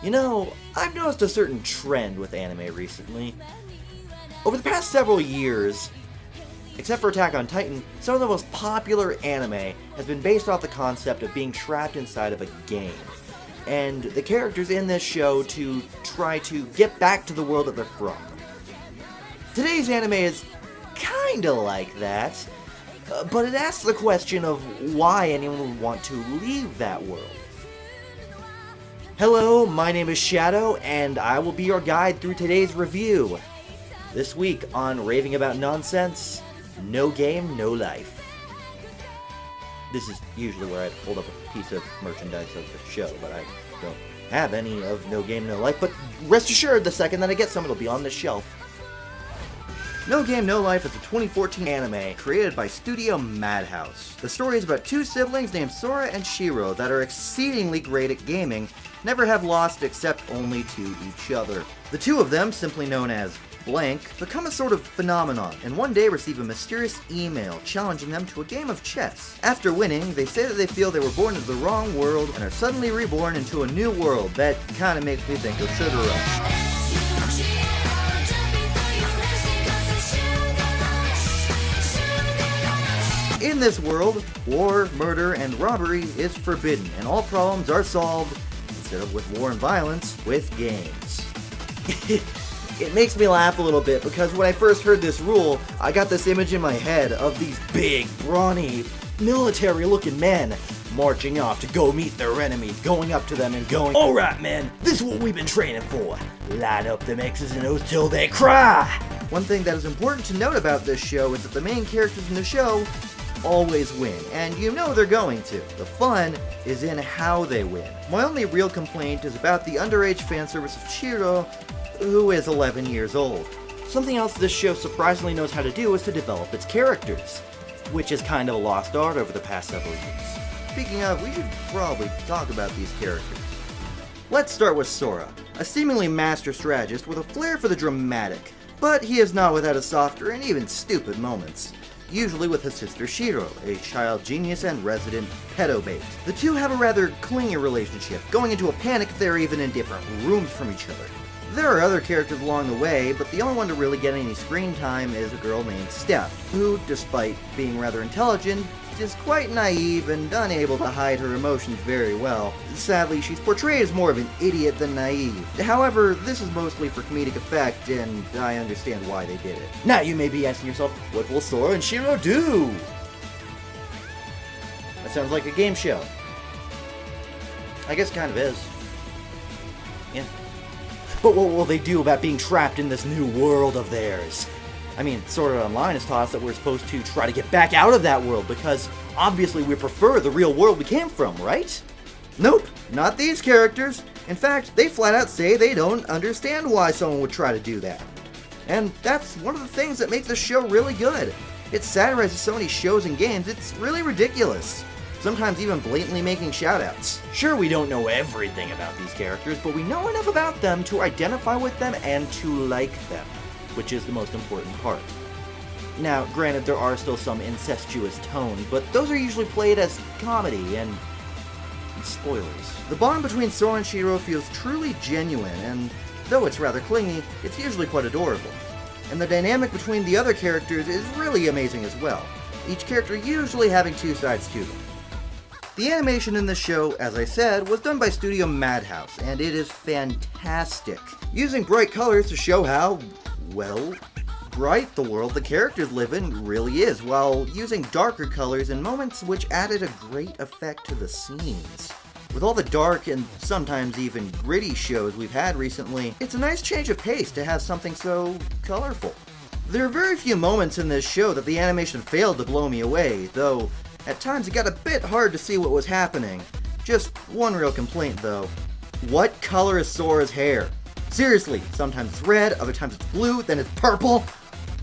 You know, I've noticed a certain trend with anime recently. Over the past several years, except for Attack on Titan, some of the most popular anime has been based off the concept of being trapped inside of a game. And the characters in this show to try to get back to the world that they're from. Today's anime is kinda like that, but it asks the question of why anyone would want to leave that world. Hello, my name is Shadow, and I will be your guide through today's review. This week on Raving About Nonsense, No Game, No Life. This is usually where I'd hold up a piece of merchandise of the show, but I don't have any of No Game, No Life, but rest assured, the second that I get some, it'll be on the shelf. No Game, No Life is a 2014 anime created by Studio Madhouse. The story is about two siblings named Sora and Shiro that are exceedingly great at gaming, never have lost except only to each other. The two of them, simply known as Blank, become a sort of phenomenon, and one day receive a mysterious email challenging them to a game of chess. After winning, they say that they feel they were born into the wrong world and are suddenly reborn into a new world. That kinda makes me think of Sugar Rush. In this world, war, murder, and robbery is forbidden, and all problems are solved, instead of with war and violence, with games. It makes me laugh a little bit because when I first heard this rule, I got this image in my head of these big, brawny, military-looking men marching off to go meet their enemy, going up to them and going, "Alright men, this is what we've been training for. Line up them X's and O's till they cry!" One thing that is important to note about this show is that the main characters in the show always win, and you know they're going to. The fun is in how they win. My only real complaint is about the underage fan service of Shiro, who is 11 years old. Something else this show surprisingly knows how to do is to develop its characters, which is kind of a lost art over the past several years. Speaking of, we should probably talk about these characters. Let's start with Sora, a seemingly master strategist with a flair for the dramatic, but he is not without his softer and even stupid moments. Usually with his sister Shiro, a child genius and resident pedo bait. The two have a rather clingy relationship, going into a panic if they're even in different rooms from each other. There are other characters along the way, but the only one to really get any screen time is a girl named Steph, who, despite being rather intelligent, is quite naive and unable to hide her emotions very well. Sadly, she's portrayed as more of an idiot than naive. However, this is mostly for comedic effect, and I understand why they did it. Now you may be asking yourself, what will Sora and Shiro do? That sounds like a game show. I guess it kind of is. Yeah. But what will they do about being trapped in this new world of theirs? I mean, Sword Art Online has taught us that we're supposed to try to get back out of that world because obviously we prefer the real world we came from, right? Nope, not these characters. In fact, they flat out say they don't understand why someone would try to do that. And that's one of the things that makes the show really good. It satirizes so many shows and games, it's really ridiculous. Sometimes even blatantly making shoutouts. Sure, we don't know everything about these characters, but we know enough about them to identify with them and to like them, which is the most important part. Now, granted, there are still some incestuous tones, but those are usually played as comedy and spoilers. The bond between Sora and Shiro feels truly genuine, and though it's rather clingy, it's usually quite adorable. And the dynamic between the other characters is really amazing as well, each character usually having two sides to them. The animation in this show, as I said, was done by Studio Madhouse, and it is fantastic. Using bright colors to show how, well, bright the world the characters live in really is, while using darker colors in moments which added a great effect to the scenes. With all the dark and sometimes even gritty shows we've had recently, it's a nice change of pace to have something so colorful. There are very few moments in this show that the animation failed to blow me away, though at times it got a bit hard to see what was happening. Just one real complaint though. What color is Sora's hair? Seriously, sometimes it's red, other times it's blue, then it's purple.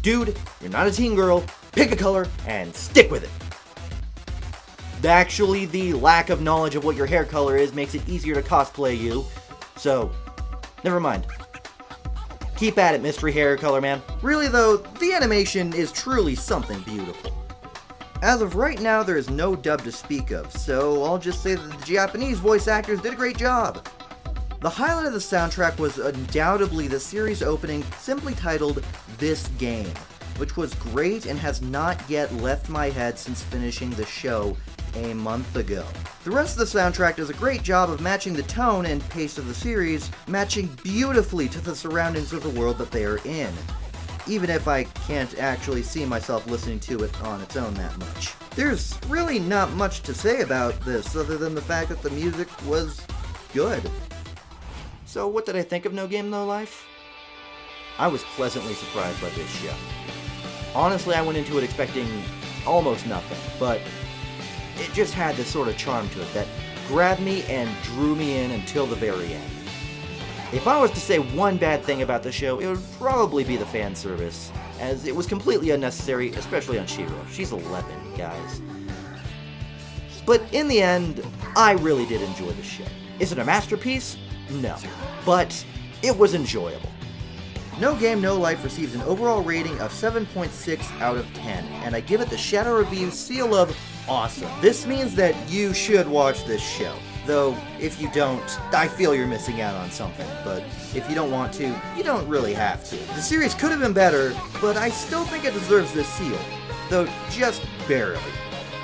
Dude, you're not a teen girl, pick a color and stick with it. Actually, the lack of knowledge of what your hair color is makes it easier to cosplay you, so never mind. Keep at it, mystery hair color man. Really though, the animation is truly something beautiful. As of right now, there is no dub to speak of, so I'll just say that the Japanese voice actors did a great job. The highlight of the soundtrack was undoubtedly the series opening simply titled This Game, which was great and has not yet left my head since finishing the show a month ago. The rest of the soundtrack does a great job of matching the tone and pace of the series, matching beautifully to the surroundings of the world that they are in, even if I can't actually see myself listening to it on its own that much. There's really not much to say about this other than the fact that the music was good. So what did I think of No Game No Life? I was pleasantly surprised by this show. Honestly, I went into it expecting almost nothing, but it just had this sort of charm to it that grabbed me and drew me in until the very end. If I was to say one bad thing about the show, it would probably be the fan service, as it was completely unnecessary, especially on Shiro. She's 11, guys. But in the end, I really did enjoy the show. Is it a masterpiece? No. But it was enjoyable. No Game No Life received an overall rating of 7.6 out of 10, and I give it the Shadow Review seal of awesome. This means that you should watch this show. Though, if you don't, I feel you're missing out on something. But if you don't want to, you don't really have to. The series could have been better, but I still think it deserves this seal. Though, just barely.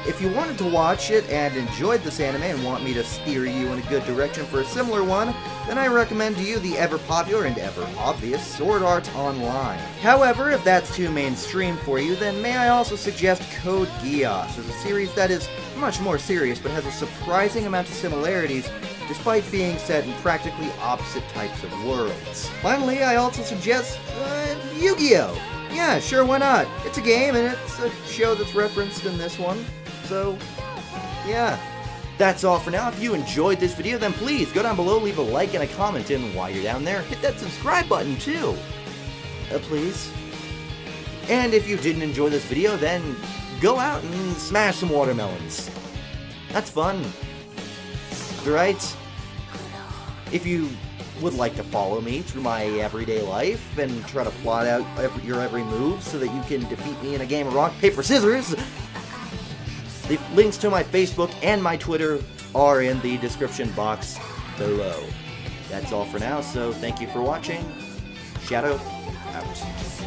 If you wanted to watch it and enjoyed this anime and want me to steer you in a good direction for a similar one, then I recommend to you the ever-popular and ever-obvious Sword Art Online. However, if that's too mainstream for you, then may I also suggest Code Geass as a series that is much more serious but has a surprising amount of similarities despite being set in practically opposite types of worlds. Finally, I also suggest Yu-Gi-Oh! Yeah, sure, why not? It's a game and it's a show that's referenced in this one. So, yeah. That's all for now. If you enjoyed this video, then please go down below, leave a like and a comment, and while you're down there, hit that subscribe button too. Please. And if you didn't enjoy this video, then go out and smash some watermelons. That's fun. Right? If you would like to follow me through my everyday life and try to plot out your every move so that you can defeat me in a game of rock, paper, scissors, the links to my Facebook and my Twitter are in the description box below. That's all for now, so thank you for watching. Shadow, out.